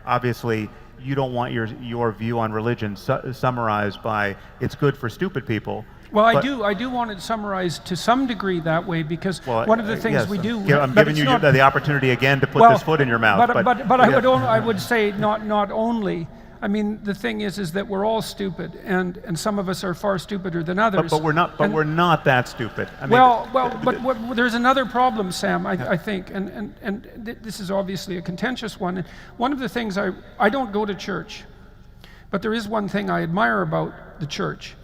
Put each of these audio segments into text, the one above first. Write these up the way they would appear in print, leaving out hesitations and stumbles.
obviously you don't want your view on religion summarized by it's good for stupid people. Well, I do want it summarized to some degree that way, because one of the things yes, we do. I'm giving you the opportunity again to put this foot in your mouth. But I would say not only. I mean, the thing is that we're all stupid, and some of us are far stupider than others. But we're not. But we're not that stupid. I mean, but there's another problem, Sam. I think, and this is obviously a contentious one. One of the things I don't go to church, but there is one thing I admire about the church,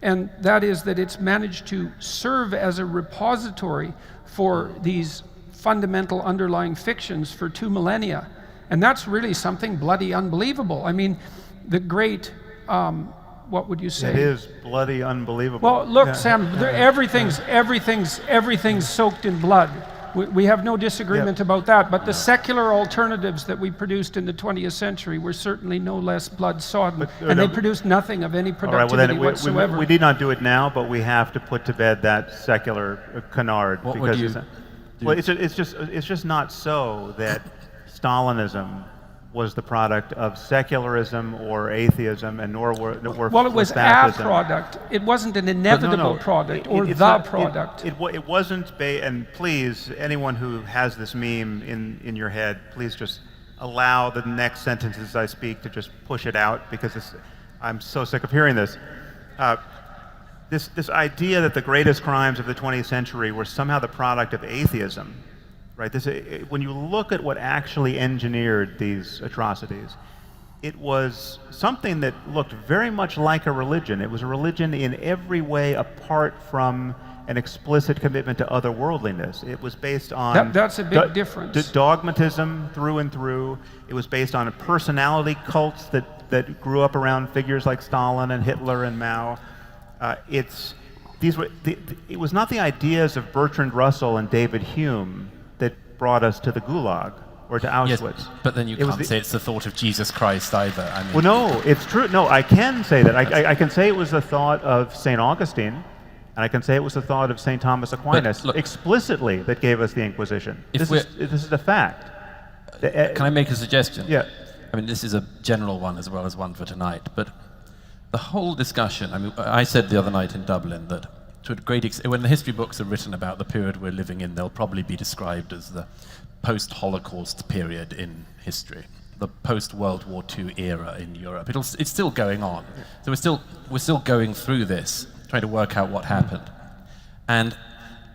and that is that it's managed to serve as a repository for these fundamental underlying fictions for 2 millennia. And that's really something bloody unbelievable. I mean, the great, what would you say? It is bloody unbelievable. Well, look, Sam, everything's soaked in blood. We have no disagreement about that, but the secular alternatives that we produced in the 20th century were certainly no less blood-sodden, and they produced nothing of any productivity whatsoever. We need not do it now, but we have to put to bed that secular canard. What would you do? Well, it's just not so that Stalinism was the product of secularism or atheism, and nor were well, it was fascism. A product. It wasn't an inevitable product or it's the not, product. It wasn't. And please, anyone who has this meme in your head, please just allow the next sentences I speak to just push it out, because I'm so sick of hearing this. This idea that the greatest crimes of the 20th century were somehow the product of atheism. Right. When you look at what actually engineered these atrocities, it was something that looked very much like a religion. It was a religion in every way apart from an explicit commitment to otherworldliness. It was based on that's a big difference. Dogmatism through and through. It was based on personality cults that grew up around figures like Stalin and Hitler and Mao. It was not the ideas of Bertrand Russell and David Hume that brought us to the Gulag or to Auschwitz. Yes, but then you can't say it's the thought of Jesus Christ either. I mean, well, no, it's true. No, I can say that. I can say it was the thought of St. Augustine, and I can say it was the thought of St. Thomas Aquinas, explicitly, that gave us the Inquisition. This is a fact. Can I make a suggestion? Yeah. I mean, this is a general one as well as one for tonight, but the whole discussion, I mean, I said the other night in Dublin that to a great extent, when the history books are written about the period we're living in, they'll probably be described as the post-Holocaust period in history, the post-World War II era in Europe. It's still going on. So we're still going through this, trying to work out what happened. And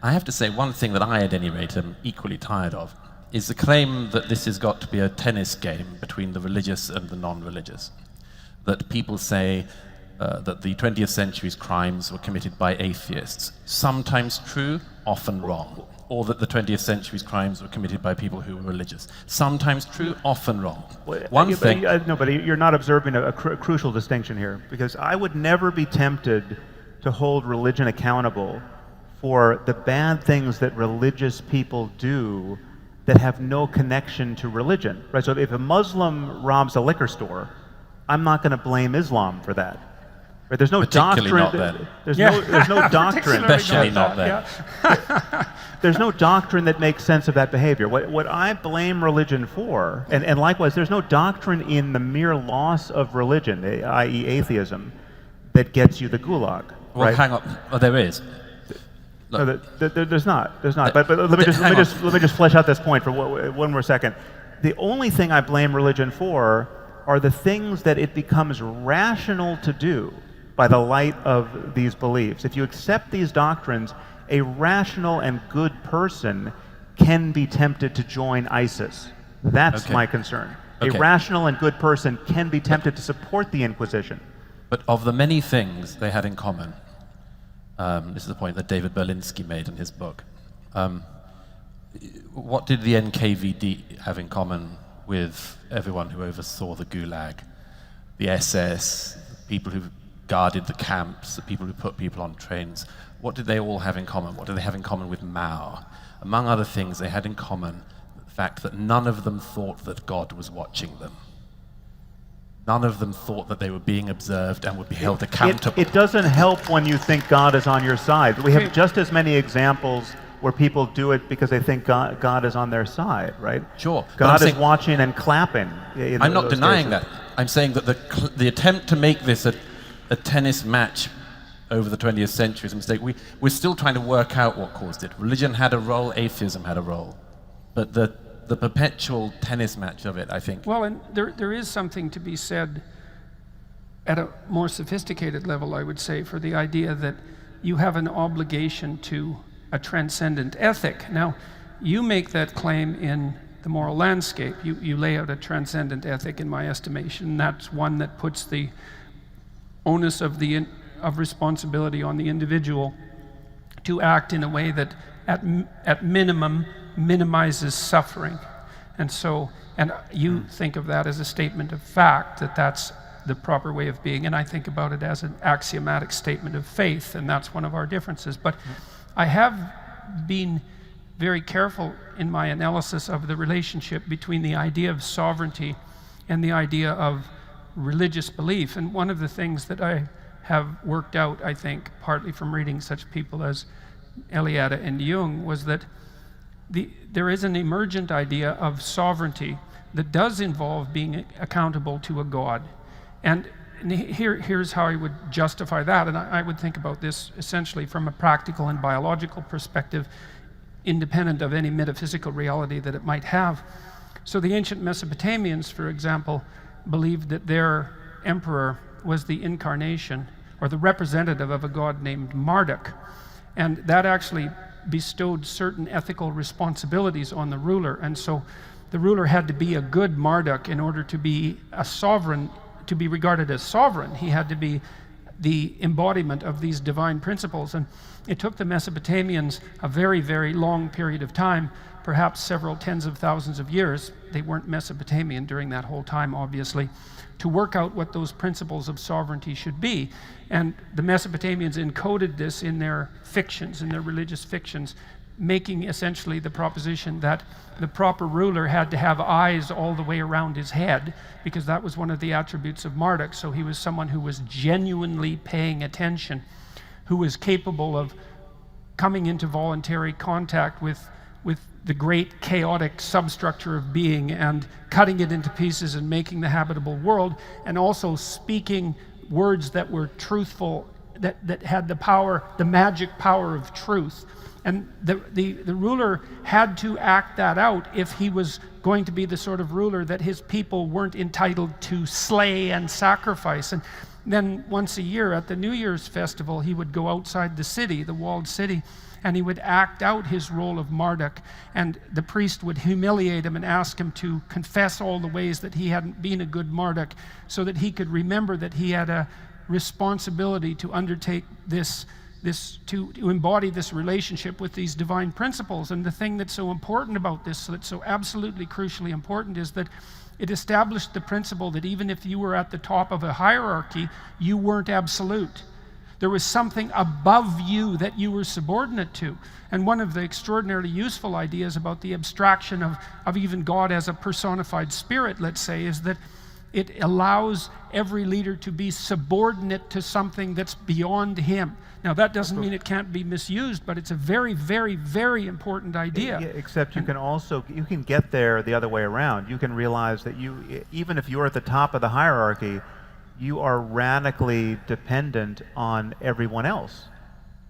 I have to say, one thing that I, at any rate, am equally tired of is the claim that this has got to be a tennis game between the religious and the non-religious. That people say that the 20th century's crimes were committed by atheists. Sometimes true, often wrong. Or that the 20th century's crimes were committed by people who were religious. Sometimes true, often wrong. But you're not observing a crucial distinction here, because I would never be tempted to hold religion accountable for the bad things that religious people do that have no connection to religion. Right? So if a Muslim robs a liquor store, I'm not going to blame Islam for that. Right? There's no doctrine. Not then. There's no doctrine. Especially not then. There's no doctrine that makes sense of that behavior. What I blame religion for, and likewise, there's no doctrine in the mere loss of religion, i.e. atheism, that gets you the gulag. Well, right? hang on. Well, there is. No, there's not. But let me just flesh out this point for one more second. The only thing I blame religion for are the things that it becomes rational to do by the light of these beliefs. If you accept these doctrines, a rational and good person can be tempted to join ISIS. That's my concern. Okay. A rational and good person can be tempted to support the Inquisition. But of the many things they had in common, this is the point that David Berlinski made in his book, what did the NKVD have in common with everyone who oversaw the Gulag, the SS, the people who guarded the camps, the people who put people on trains? What did they all have in common? What did they have in common with Mao? Among other things, they had in common the fact that none of them thought that God was watching them. none of them thought that they were being observed and would be held accountable. It doesn't help when you think God is on your side. We have just as many examples where people do it because they think God is on their side, right? Sure. God is watching and clapping. I'm not denying that. I'm saying that the attempt to make this a tennis match over the 20th century is a mistake. We're still trying to work out what caused it. Religion had a role, atheism had a role. But the perpetual tennis match of it, I think. Well, and there is something to be said at a more sophisticated level, I would say, for the idea that you have an obligation to a transcendent ethic. Now, you make that claim in the moral landscape. You lay out a transcendent ethic, in my estimation, and that's one that puts the onus of responsibility on the individual to act in a way that at minimum minimizes suffering. And you think of that as a statement of fact, that that's the proper way of being, and I think about it as an axiomatic statement of faith, and that's one of our differences. But I have been very careful in my analysis of the relationship between the idea of sovereignty and the idea of religious belief. And one of the things that I have worked out, I think, partly from reading such people as Eliade and Jung, was that there is an emergent idea of sovereignty that does involve being accountable to a God. And here's how I would justify that. And I would think about this essentially from a practical and biological perspective, independent of any metaphysical reality that it might have. So the ancient Mesopotamians, for example, believed that their emperor was the incarnation or the representative of a god named Marduk. And that actually bestowed certain ethical responsibilities on the ruler. And so the ruler had to be a good Marduk in order to be a sovereign, to be regarded as sovereign. He had to be the embodiment of these divine principles. And it took the Mesopotamians a very, very long period of time, perhaps several tens of thousands of years. They weren't Mesopotamian during that whole time, obviously, to work out what those principles of sovereignty should be. And the Mesopotamians encoded this in their fictions, in their religious fictions, making essentially the proposition that the proper ruler had to have eyes all the way around his head, because that was one of the attributes of Marduk. So he was someone who was genuinely paying attention, who was capable of coming into voluntary contact with the great chaotic substructure of being and cutting it into pieces and making the habitable world, and also speaking words that were truthful, that had the power, the magic power of truth. And the ruler had to act that out if he was going to be the sort of ruler that his people weren't entitled to slay and sacrifice. And then once a year at the New Year's festival, he would go outside the city, the walled city, and he would act out his role of Marduk. And the priest would humiliate him and ask him to confess all the ways that he hadn't been a good Marduk, so that he could remember that he had a responsibility to undertake to embody this relationship with these divine principles. And the thing that's so important about this, that's so absolutely crucially important, is that it established the principle that even if you were at the top of a hierarchy, you weren't absolute. There was something above you that you were subordinate to. And one of the extraordinarily useful ideas about the abstraction of even God as a personified spirit, let's say, is that it allows every leader to be subordinate to something that's beyond him. Now, that doesn't mean it can't be misused, but it's a very, very, very important idea. Yeah, except you can get there the other way around. You can realize that even if you're at the top of the hierarchy, you are radically dependent on everyone else.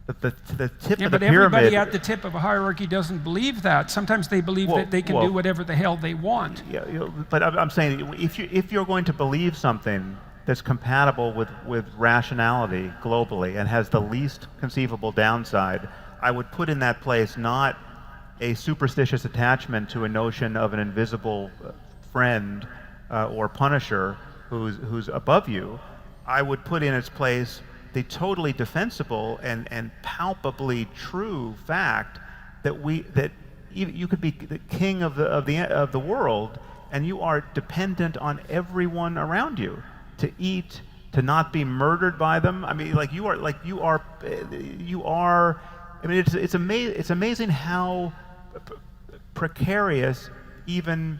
The tip of the pyramid. But everybody at the tip of a hierarchy doesn't believe that. Sometimes they believe that they can do whatever the hell they want. Yeah, but I'm saying if you're going to believe something that's compatible with rationality globally and has the least conceivable downside, I would put in that place not a superstitious attachment to a notion of an invisible friend or punisher who's above you. I would put in its place the totally defensible and palpably true fact that you could be the king of the world, and you are dependent on everyone around you to eat, to not be murdered by them. I mean, you are. I mean, it's amazing how precarious even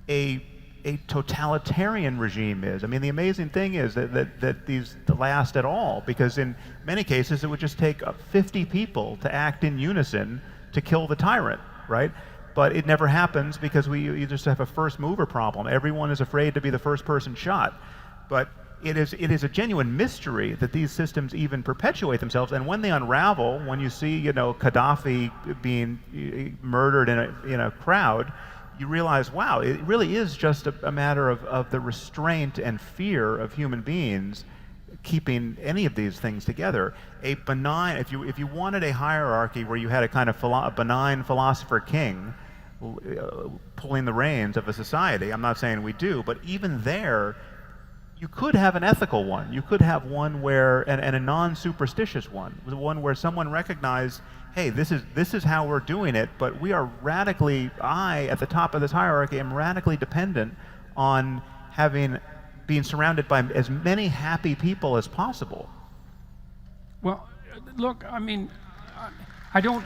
a a totalitarian regime is. I mean, the amazing thing is that these last at all, because in many cases it would just take 50 people to act in unison to kill the tyrant, right? But it never happens because you just have a first mover problem. Everyone is afraid to be the first person shot. But it is a genuine mystery that these systems even perpetuate themselves. And when they unravel, when you see, you know, Gaddafi being murdered in a crowd, you realize, wow, it really is just a matter of the restraint and fear of human beings keeping any of these things together. A benign, if you wanted a hierarchy where you had a kind of benign philosopher king pulling the reins of a society, I'm not saying we do, but even there, you could have an ethical one. You could have one where, and a non-superstitious one where someone recognized, hey, this is how we're doing it, but we are radically, at the top of this hierarchy, am radically dependent on being surrounded by as many happy people as possible. Well, look, I mean, I don't,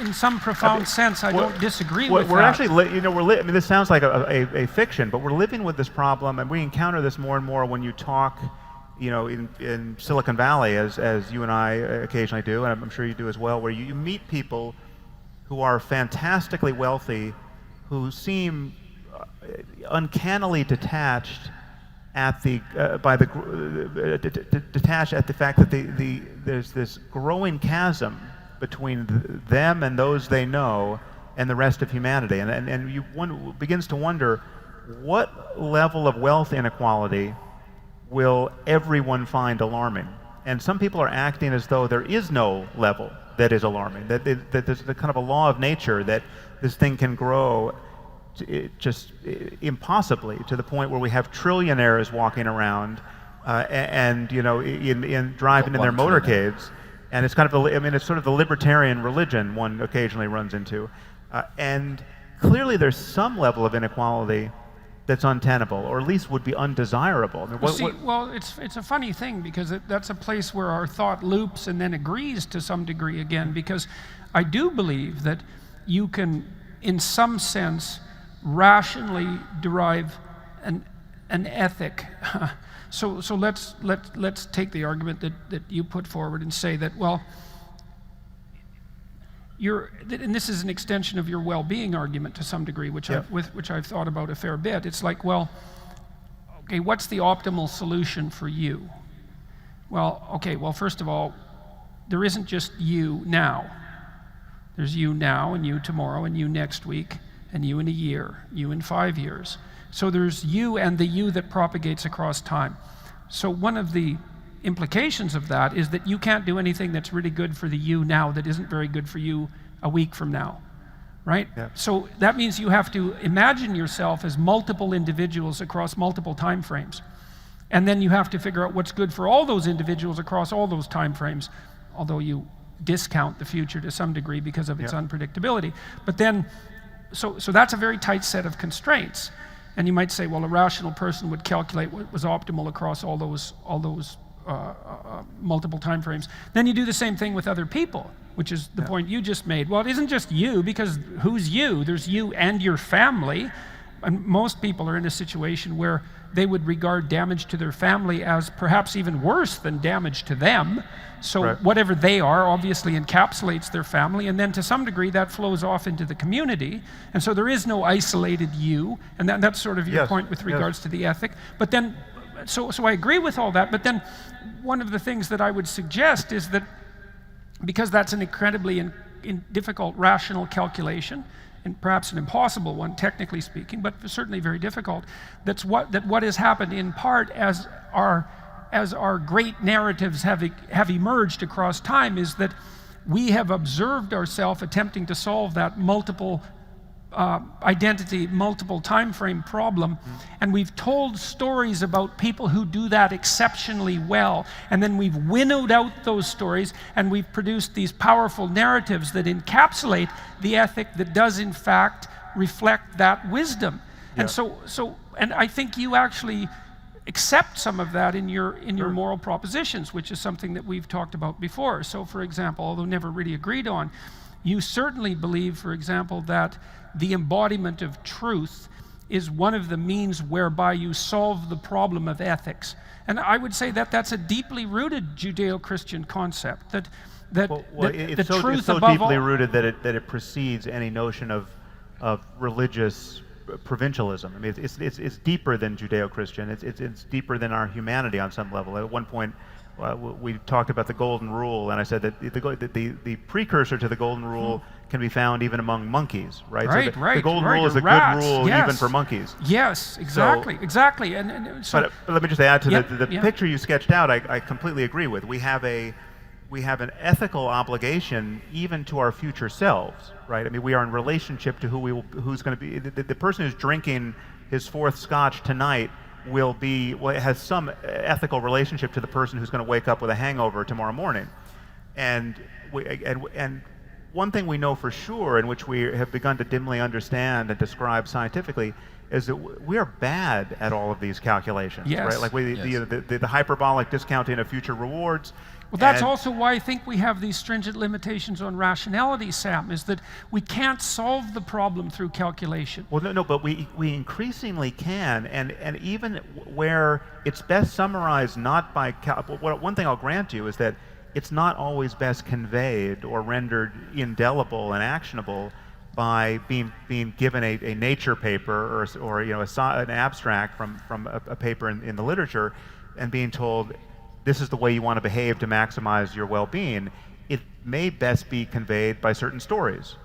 in some profound sense, I don't disagree with that. We're actually, I mean, this sounds like a fiction, but we're living with this problem, and we encounter this more and more when you talk, you know, in Silicon Valley, as you and I occasionally do, and I'm sure you do as well, where you meet people who are fantastically wealthy, who seem uncannily detached detached at the fact that there's this growing chasm between them and those they know and the rest of humanity, and one begins to wonder what level of wealth inequality will everyone find alarming. And some people are acting as though there is no level that is alarming, that there's a kind of a law of nature that this thing can grow just impossibly to the point where we have trillionaires walking around and you know, in driving in their motorcades. And it's kind of, it's sort of the libertarian religion one occasionally runs into. And clearly there's some level of inequality that's untenable, or at least would be undesirable. I mean, well, it's a funny thing, because that's a place where our thought loops and then agrees to some degree again, because I do believe that you can, in some sense, rationally derive an ethic. So let's take the argument that you put forward and say that, well, and this is an extension of your well-being argument to some degree, which I've thought about a fair bit. It's like, well, okay, what's the optimal solution for you? Well, okay, well, first of all, there isn't just you now. There's you now, and you tomorrow, and you next week, and you in a year, you in 5 years. So there's you and the you that propagates across time. So one of the implications of that is that you can't do anything that's really good for the you now that isn't very good for you a week from now, right? Yeah. So that means you have to imagine yourself as multiple individuals across multiple time frames. And then you have to figure out what's good for all those individuals across all those time frames, although you discount the future to some degree because of its unpredictability. But then, so that's a very tight set of constraints. And you might say, well, a rational person would calculate what was optimal across all those multiple time frames. Then you do the same thing with other people, which is the point you just made. Well, it isn't just you, because who's you? There's you and your family. And most people are in a situation where they would regard damage to their family as perhaps even worse than damage to them. So whatever they are obviously encapsulates their family, and then to some degree that flows off into the community. And so there is no isolated you, and that's sort of your point with regards to the ethic. But then, so I agree with all that, but then one of the things that I would suggest is that, because that's an incredibly difficult rational calculation, and perhaps an impossible one, technically speaking, but certainly very difficult, that what has happened in part as our great narratives have emerged across time is that we have observed ourselves attempting to solve that multiple identity, multiple time frame problem, and we've told stories about people who do that exceptionally well, and then we've winnowed out those stories, and we've produced these powerful narratives that encapsulate the ethic that does in fact reflect that wisdom. And and I think you actually accept some of that in your moral propositions, which is something that we've talked about before. So for example, although never really agreed on, you certainly believe, for example, that the embodiment of truth is one of the means whereby you solve the problem of ethics. And I would say that that's a deeply rooted Judeo-Christian concept, that it's the truth it's so above deeply all. rooted that it precedes any notion of religious provincialism. I mean, it's deeper than Judeo-Christian. It's deeper than our humanity on some level. At one point, we talked about the golden rule, and I said that the precursor to the golden rule can be found even among monkeys, right? Right, so right. the golden right, rule is a rats, good rule yes. even for monkeys. Yes, exactly, exactly. And so, But let me just add to Yep, the yep. picture you sketched out. I completely agree with. We have an ethical obligation even to our future selves, right? I mean, we are in relationship to who's going to be the person who's drinking his fourth scotch tonight has some ethical relationship to the person who's going to wake up with a hangover tomorrow morning, and one thing we know for sure, in which we have begun to dimly understand and describe scientifically, is that we are bad at all of these calculations, Yes. right? Like the hyperbolic discounting of future rewards. well, that's and- also why I think we have these stringent limitations on rationality, Sam, is that we can't solve the problem through calculation. Well, no, but we increasingly can, and even where it's best summarized not by one thing I'll grant you is that it's not always best conveyed or rendered indelible and actionable by being given a nature paper or an abstract from a paper in the literature and being told this is the way you want to behave to maximize your well-being. It may best be conveyed by certain stories,